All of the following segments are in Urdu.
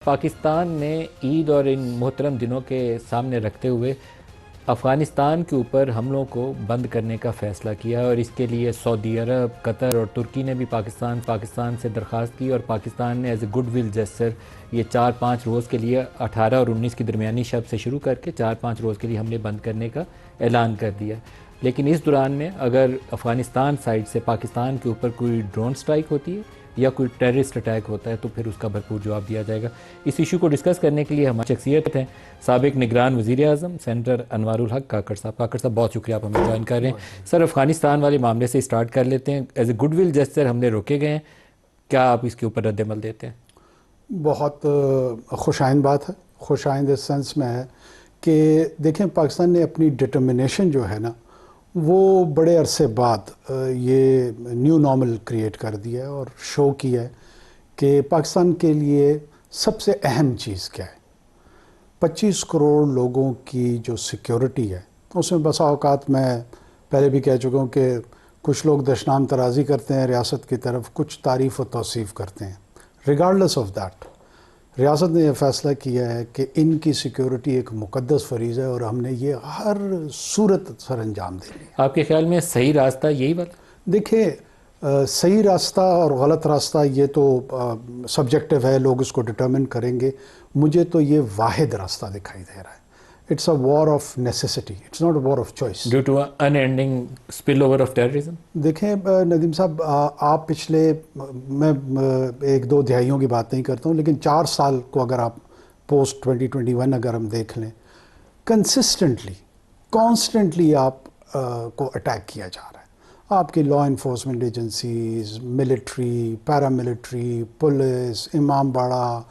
پاکستان نے عید اور ان محترم دنوں کے سامنے رکھتے ہوئے افغانستان کے اوپر حملوں کو بند کرنے کا فیصلہ کیا اور اس کے لیے سعودی عرب، قطر اور ترکی نے بھی پاکستان سے درخواست کی اور پاکستان نے as a good will gesture یہ 4-5 روز کے لیے 18 اور 19 کی درمیانی شب سے شروع کر کے 4-5 روز کے لیے حملے بند کرنے کا اعلان کر دیا۔ لیکن اس دوران میں اگر افغانستان سائڈ سے پاکستان کے اوپر کوئی ڈرون سٹرائک ہوتی ہے یا کوئی ٹیررسٹ اٹیک ہوتا ہے تو پھر اس کا بھرپور جواب دیا جائے گا۔ اس ایشو کو ڈسکس کرنے کے لیے ہماری شخصیت ہیں سابق نگران وزیر اعظم سینیٹر انوار الحق کاکڑ صاحب۔ کاکڑ صاحب بہت شکریہ آپ ہمیں جوائن کر رہے ہیں۔ سر، افغانستان والے معاملے سے اسٹارٹ کر لیتے ہیں۔ As a good will gesture ہم نے روکے گئے ہیں، کیا آپ اس کے اوپر رد عمل دیتے ہیں؟ بہت خوش آئند بات ہے۔ خوش آئند اس سینس میں ہے کہ دیکھیں پاکستان نے اپنی ڈٹرمنیشن جو ہے نا وہ بڑے عرصے بعد یہ نیو نارمل کریٹ کر دیا ہے اور شو کیا ہے کہ پاکستان کے لیے سب سے اہم چیز کیا ہے۔ 25 کروڑ لوگوں کی جو سیکیورٹی ہے اس میں بسا اوقات میں پہلے بھی کہہ چکا ہوں کہ کچھ لوگ دشنام ترازی کرتے ہیں ریاست کی طرف، کچھ تعریف و توصیف کرتے ہیں۔ ریگارڈلیس آف دیٹ ریاست نے یہ فیصلہ کیا ہے کہ ان کی سیکیورٹی ایک مقدس فریضہ ہے اور ہم نے یہ ہر صورت سر انجام دینی ہے۔ آپ کے خیال میں صحیح راستہ یہی بات؟ دیکھیں صحیح راستہ اور غلط راستہ یہ تو سبجیکٹیو ہے، لوگ اس کو ڈٹرمن کریں گے۔ مجھے تو یہ واحد راستہ دکھائی دے رہا ہے۔ It's a war of necessity, it's not a war of choice due to unending spill over of terrorism. دیکھیں ندیم صاحب، آپ پچھلے میں 1-2 دہائیوں کی بات نہیں کرتا ہوں لیکن 4 سال کو اگر آپ پوسٹ 2021 اگر ہم دیکھ لیں، کانسٹنٹلی آپ کو اٹیک کیا جا رہا ہے۔ آپ کی law enforcement agencies, military, paramilitary, police, امام باڑہ،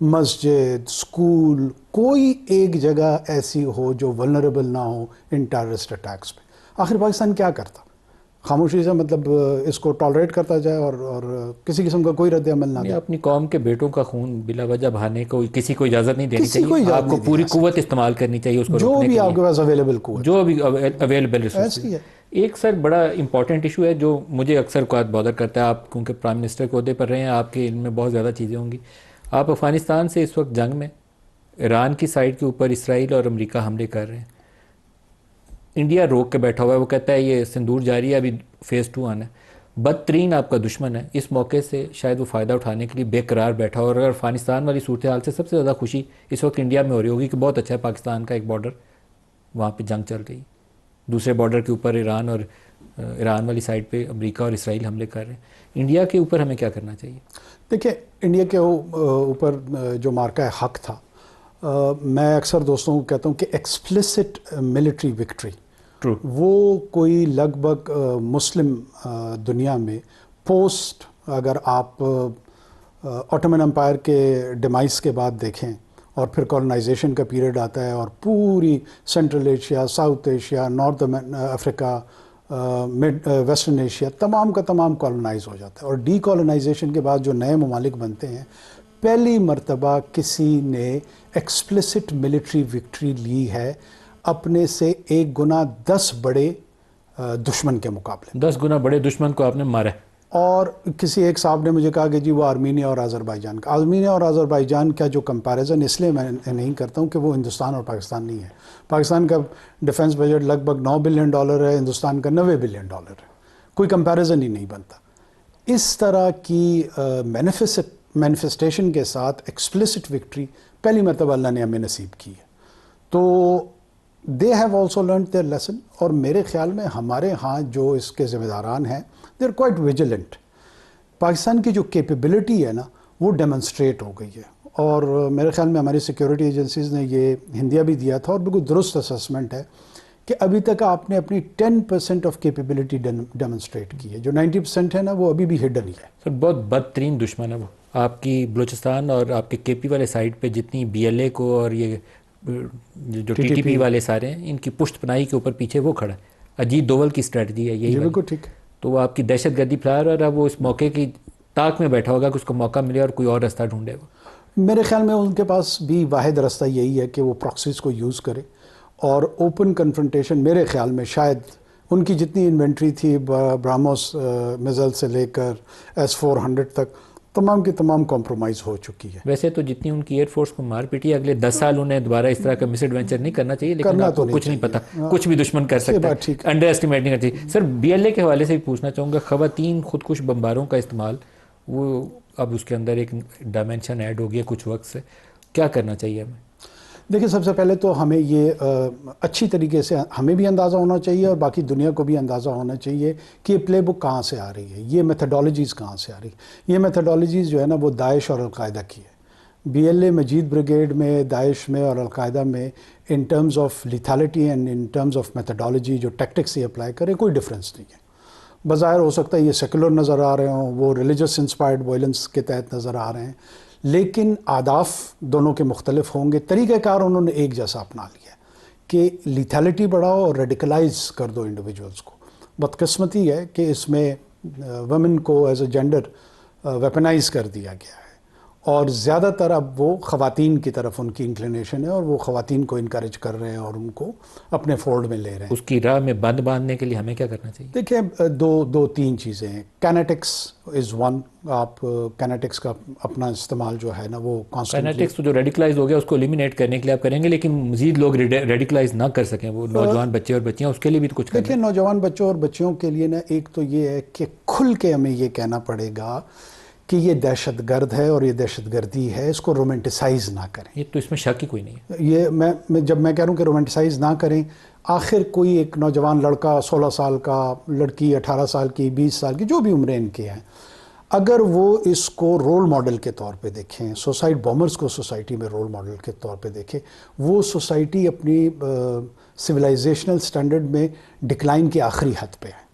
مسجد، اسکول، کوئی ایک جگہ ایسی ہو جو ولنریبل نہ ہو ان ٹیررسٹ اٹیکس پہ۔ آخر پاکستان کیا کرتا؟ خاموشی سے مطلب اس کو ٹالریٹ کرتا جائے اور کسی قسم کا کوئی رد عمل نہ دے؟ اپنی قوم کے بیٹوں کا خون بلا وجہ بہانے کو کسی کو اجازت نہیں دینی چاہیے۔ آپ کو پوری قوت استعمال کرنی چاہیے اس کو جو بھی آپ کے پاس اویلیبل قوت، جو بھی اویلیبل ریسورسز ہے۔ ایک سر بڑا امپورٹنٹ ایشو ہے جو مجھے اکثر اوقات بادر کرتا ہے، آپ کیونکہ پرائم منسٹر کے عہدے پر رہے ہیں، آپ کے علم میں بہت زیادہ چیزیں ہوں گی۔ آپ افغانستان سے اس وقت جنگ میں ایران کی سائڈ کے اوپر اسرائیل اور امریکہ حملے کر رہے ہیں، انڈیا روک کے بیٹھا ہوا ہے، وہ کہتا ہے یہ سندور جاری ہے، ابھی فیز 2 آنا ہے۔ بدترین آپ کا دشمن ہے، اس موقع سے شاید وہ فائدہ اٹھانے کے لیے بے قرار بیٹھا ہو، اور اگر افغانستان والی صورتحال سے سب سے زیادہ خوشی اس وقت انڈیا میں ہو رہی ہوگی کہ بہت اچھا ہے پاکستان کا ایک بارڈر، وہاں پہ جنگ چل رہی، دوسرے بارڈر کے اوپر ایران اور ایران والی سائڈ پہ امریکہ اور اسرائیل حملے کر رہے ہیں۔ انڈیا کے اوپر ہمیں کیا کرنا چاہیے؟ دیکھیں انڈیا کے اوپر جو مارکہ حق تھا، میں اکثر دوستوں کو کہتا ہوں کہ ایکسپلسٹ ملٹری وکٹری وہ کوئی لگ بھگ مسلم دنیا میں پوسٹ، اگر آپ آٹومن امپائر کے ڈیمائز کے بعد دیکھیں اور پھر کولونائزیشن کا پیریڈ آتا ہے اور پوری Central Asia, South Asia, North افریقہ، ویسٹرن ایشیا تمام کا تمام کولونائز ہو جاتا ہے، اور ڈی کولونائزیشن کے بعد جو نئے ممالک بنتے ہیں، پہلی مرتبہ کسی نے ایکسپلسٹ ملٹری وکٹری لی ہے اپنے سے 1 گنا 10 بڑے دشمن کے مقابلے۔ 10 گنا بڑے دشمن کو آپ نے مارا ہے۔ اور کسی ایک صاحب نے مجھے کہا کہ جی وہ آرمینیا اور آذربائیجان کا، آرمینیا اور آذربائیجان کا جو کمپیریزن اس لیے میں نہیں کرتا ہوں کہ وہ ہندوستان اور پاکستان نہیں ہے۔ پاکستان کا ڈیفنس بجٹ لگ بھگ $9 بلین ہے، ہندوستان کا $90 بلین ہے، کوئی کمپیریزن ہی نہیں بنتا۔ اس طرح کی مینیفیسٹیشن کے ساتھ ایکسپلسٹ وکٹری پہلی مرتبہ اللہ نے ہمیں نصیب کی ہے، تو they have also learned their lesson. اور میرے خیال میں ہمارے ہاں جو اس کے ذمہ داران ہیں they are quite vigilant. Pakistan کی جو کیپیبلٹی ہے نا وہ ڈیمونسٹریٹ ہو گئی ہے، اور میرے خیال میں ہماری سیکیورٹی ایجنسیز نے یہ ہندیہ بھی دیا تھا اور بالکل درست اسسمنٹ ہے کہ ابھی تک آپ نے اپنی 10% آف کیپیبلٹی ڈیمونسٹریٹ کی ہے، جو 90% ہے نا وہ ابھی بھی ہڈن ہی ہے۔ سر بہت بدترین دشمن ہے وہ، آپ کی بلوچستان اور آپ کے کے پی والے سائڈ پہ جتنی بی ایل اے کو اور یہ جو ٹی ٹی پی والے سارے ہیں، ان کی پشت پناہی کے اوپر پیچھے وہ کھڑا ہے۔ اجیت دوول کی اسٹریٹجی ہے یہی، بالکل ٹھیک ہے۔ تو وہ آپ کی دہشت گردی پھیلا رہا ہے، وہ اس موقع کی طاق میں بیٹھا ہوگا کہ اس کو موقع ملے اور کوئی اور راستہ ڈھونڈے گا۔ میرے خیال میں ان کے پاس بھی واحد راستہ یہی ہے کہ وہ پراکسیز کو یوز کرے اور اوپن کنفرنٹیشن۔ میرے خیال میں شاید ان کی جتنی انوینٹری تھی براموس میزائل سے لے کر S-400 تک، تمام کی تمام کمپرومائز ہو چکی ہے. ویسے تو جتنی ان کی ایئر فورس کو مار پیٹی ہے، اگلے 10 سال انہیں دوبارہ اس طرح کا مس ایڈونچر نہیں کرنا چاہیے، لیکن آپ کو کچھ نہیں پتا، کچھ بھی دشمن کر سکتا ہے، انڈر ایسٹیمیٹ نہیں کرنا چاہیے. سر BLA کے حوالے سے بھی پوچھنا چاہوں گا، خواتین خودکش بمباروں کا استعمال، وہ اب اس کے اندر ایک ڈائمینشن ایڈ ہو گیا کچھ وقت سے، کیا کرنا چاہیے ہمیں؟ دیکھیں، سب سے پہلے تو ہمیں یہ اچھی طریقے سے ہمیں بھی اندازہ ہونا چاہیے اور باقی دنیا کو بھی اندازہ ہونا چاہیے کہ یہ پلے بک کہاں سے آ رہی ہے، یہ میتھڈالوجیز کہاں سے آ رہی ہے. یہ میتھڈالوجیز جو ہے نا وہ داعش اور القاعدہ کی ہے. BLA مجید بریگیڈ میں، داعش میں اور القاعدہ میں in terms of lethality and in terms of methodology جو ٹیکٹکس یہ اپلائی کرے کوئی ڈفرینس نہیں ہے. بظاہر ہو سکتا ہے یہ سیکولر نظر آ رہے ہوں، وہ ریلیجس انسپائرڈ وائلنس کے تحت نظر آ رہے ہیں، لیکن اہداف دونوں کے مختلف ہوں گے. طریقہ کار انہوں نے ایک جیسا اپنا لیا کہ لیتھیلٹی بڑھاؤ اور ریڈیکلائز کر دو انڈیویجولز کو. بدقسمتی ہے کہ اس میں ویمن کو ایز اے جینڈر ویپنائز کر دیا گیا ہے، اور زیادہ تر اب وہ خواتین کی طرف ان کی انکلینیشن ہے، اور وہ خواتین کو انکریج کر رہے ہیں اور ان کو اپنے فولڈ میں لے رہے ہیں. اس کی راہ میں بند باندھنے کے لیے ہمیں کیا کرنا چاہیے؟ دیکھیں، دو تین چیزیں ہیں. کینیٹکس از ون. آپ کینیٹکس کا اپنا استعمال جو ہے نا وہ کینیٹکس تو جو ریڈیکلائز ہو گیا اس کو ایلیمینیٹ کرنے کے لیے آپ کریں گے، لیکن مزید لوگ ریڈیکلائز نہ کر سکیں، وہ نوجوان بچے اور بچیاں، اس کے لیے بھی کچھ کریں. دیکھیں، نوجوان بچوں اور بچیوں کے لیے نا ایک تو یہ ہے کہ کھل کے ہمیں یہ کہنا پڑے گا کہ یہ دہشت گرد ہے اور یہ دہشت گردی ہے، اس کو رومنٹیسائز نہ کریں. یہ تو اس میں شک ہی کوئی نہیں ہے. یہ میں جب میں کہہ رہا ہوں کہ رومنٹیسائز نہ کریں، آخر کوئی ایک نوجوان لڑکا 16 سال کا، لڑکی 18 سال کی، 20 سال کی، جو بھی عمریں ان کی ہیں، اگر وہ اس کو رول ماڈل کے طور پہ دیکھیں، سوسائٹ بومرز کو سوسائٹی میں رول ماڈل کے طور پہ دیکھیں، وہ سوسائٹی اپنی سویلائزیشنل سٹینڈرڈ میں ڈکلائن کی آخری حد پہ ہے.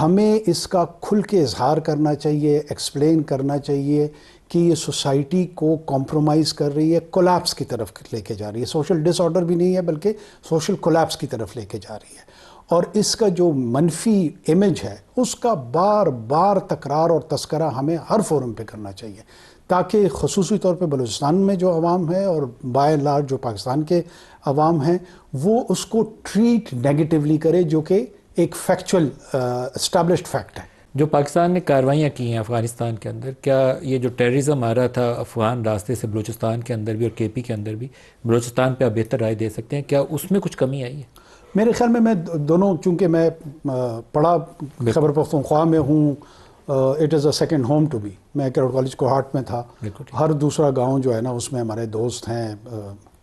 ہمیں اس کا کھل کے اظہار کرنا چاہیے، ایکسپلین کرنا چاہیے کہ یہ سوسائٹی کو کمپرومائز کر رہی ہے، کولیپس کی طرف لے کے جا رہی ہے. سوشل ڈس آرڈر بھی نہیں ہے بلکہ سوشل کولیپس کی طرف لے کے جا رہی ہے. اور اس کا جو منفی امیج ہے اس کا بار بار تکرار اور تذکرہ ہمیں ہر فورم پہ کرنا چاہیے، تاکہ خصوصی طور پہ بلوچستان میں جو عوام ہے اور بائی لارج جو پاکستان کے عوام ہیں وہ اس کو ٹریٹ نیگیٹیولی کرے، جو کہ ایک فیکچول اسٹیبلشڈ فیکٹ ہے. جو پاکستان نے کاروائیاں کی ہیں افغانستان کے اندر، کیا یہ جو ٹیررزم آ رہا تھا افغان راستے سے بلوچستان کے اندر بھی اور KP کے اندر بھی، بلوچستان پہ آپ بہتر رائے دے سکتے ہیں، کیا اس میں کچھ کمی آئی ہے؟ میرے خیال میں دونوں، چونکہ میں پڑھا خیبر پختونخوا میں ہوں، it is a second home to be. میں کیروٹ کالج کوہاٹ میں تھا، ہر دوسرا گاؤں جو ہے نا اس میں ہمارے دوست ہیں،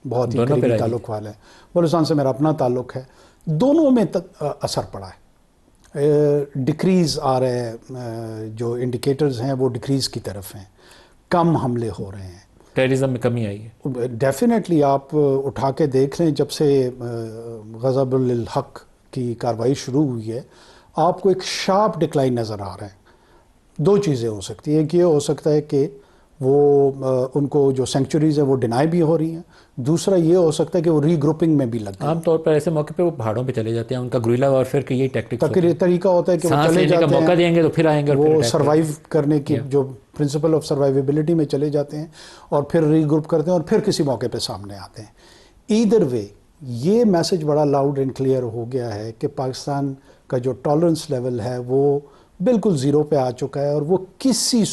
بہت ہی قریبی تعلق والے ہیں. بلوچستان سے میرا اپنا تعلق ہے. دونوں میں اثر پڑا ہے. ڈکریز آ رہے ہیں، جو انڈیکیٹرز ہیں وہ ڈکریز کی طرف ہیں، کم حملے ہو رہے ہیں. ٹیررزم میں کمی آئی ہے ڈیفینیٹلی. آپ اٹھا کے دیکھ لیں، جب سے غضب الحق کی کارروائی شروع ہوئی ہے آپ کو ایک شارپ ڈکلائن نظر آ رہا ہے. دو چیزیں ہو سکتی ہیں. ایک یہ ہو سکتا ہے کہ وہ ان کو جو سینکچوریز ہیں وہ ڈینائی بھی ہو رہی ہیں. دوسرا یہ ہو سکتا ہے کہ وہ ری گروپنگ میں بھی لگ گئے. عام طور پر ایسے موقع پہ وہ پہاڑوں پہ چلے جاتے ہیں، ان کا گریلا وارفیئر کا یہی ٹیکٹکس طریقہ ہوتا ہے کہ وہ چلے جاتے ہیں، موقع دیں گے تو پھر آئیں گے، وہ سروائیو کرنے کی جو پرنسپل آف سروائیویبلٹی میں چلے جاتے ہیں اور پھر ری گروپ کرتے ہیں اور پھر کسی موقع پہ سامنے آتے ہیں. ایدر وے یہ میسج بڑا لاؤڈ اینڈ کلیئر ہو گیا ہے کہ پاکستان کا جو ٹالرنس لیول ہے وہ بالکل زیرو پہ آ چکا ہے، اور وہ کسی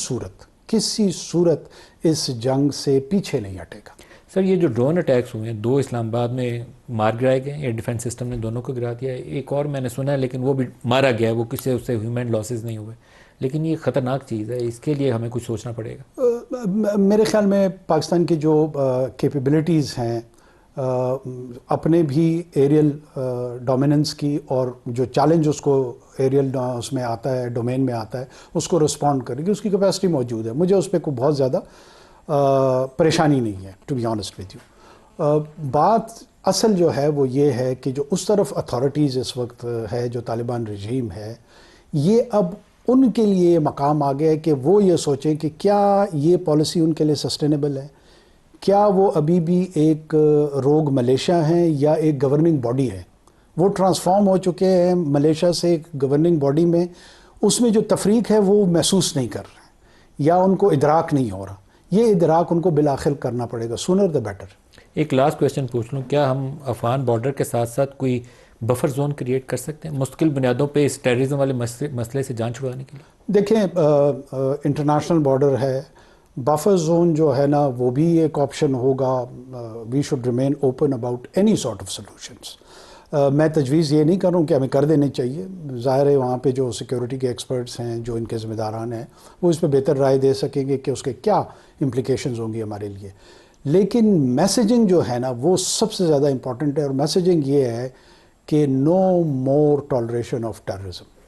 صورت اس جنگ سے پیچھے نہیں ہٹے گا. سر یہ جو ڈرون اٹیکس ہوئے ہیں، 2 اسلام آباد میں مار گرائے گئے، ایئر ڈیفنس سسٹم نے دونوں کو گرا دیا ہے. ایک اور میں نے سنا ہے لیکن وہ بھی مارا گیا ہے، وہ کسی اس سے ہیومن لاسز نہیں ہوئے. لیکن یہ خطرناک چیز ہے، اس کے لیے ہمیں کچھ سوچنا پڑے گا. میرے خیال میں پاکستان کی جو کیپیبلٹیز ہیں، اپنے بھی ایریل ڈومیننس کی، اور جو چیلنج اس کو ایریل اس میں آتا ہے، ڈومین میں آتا ہے، اس کو رسپونڈ کرے گی، اس کی کیپیسٹی موجود ہے. مجھے اس پہ کوئی بہت زیادہ پریشانی نہیں ہے، to be honest with you. بات اصل جو ہے وہ یہ ہے کہ جو اس طرف اتھارٹیز اس وقت ہے، جو طالبان رجیم ہے، یہ اب ان کے لیے مقام آ گیا ہے کہ وہ یہ سوچیں کہ کیا یہ پالیسی ان کے لیے سسٹینیبل ہے، کیا وہ ابھی بھی ایک روگ ملیشیا ہیں یا ایک گورننگ باڈی ہے. وہ ٹرانسفارم ہو چکے ہیں ملیشیا سے ایک گورننگ باڈی میں. اس میں جو تفریق ہے وہ محسوس نہیں کر رہے ہیں یا ان کو ادراک نہیں ہو رہا. یہ ادراک ان کو بالآخر کرنا پڑے گا، سونر دا بیٹر. ایک لاسٹ کویسچن پوچھ لوں، کیا ہم افغان بارڈر کے ساتھ ساتھ کوئی بفر زون کریٹ کر سکتے ہیں مستقل بنیادوں پہ اس ٹیررزم والے مسئلے سے جان چھڑانے کے لیے؟ دیکھیں انٹرنیشنل بارڈر ہے، بفر زون جو ہے نا وہ بھی ایک آپشن ہوگا. We should remain open about any sort of solutions. میں تجویز یہ نہیں کروں کہ ہمیں کر دینے چاہیے. ظاہر ہے وہاں پہ جو سیکیورٹی کے ایکسپرٹس ہیں، جو ان کے ذمہ داران ہیں، وہ اس پہ بہتر رائے دے سکیں گے کہ اس کے کیا امپلیکیشنز ہوں گی ہمارے لیے. لیکن میسیجنگ جو ہے نا وہ سب سے زیادہ امپورٹنٹ ہے، اور میسیجنگ یہ ہے کہ نو مور ٹالریشن آف ٹیررزم.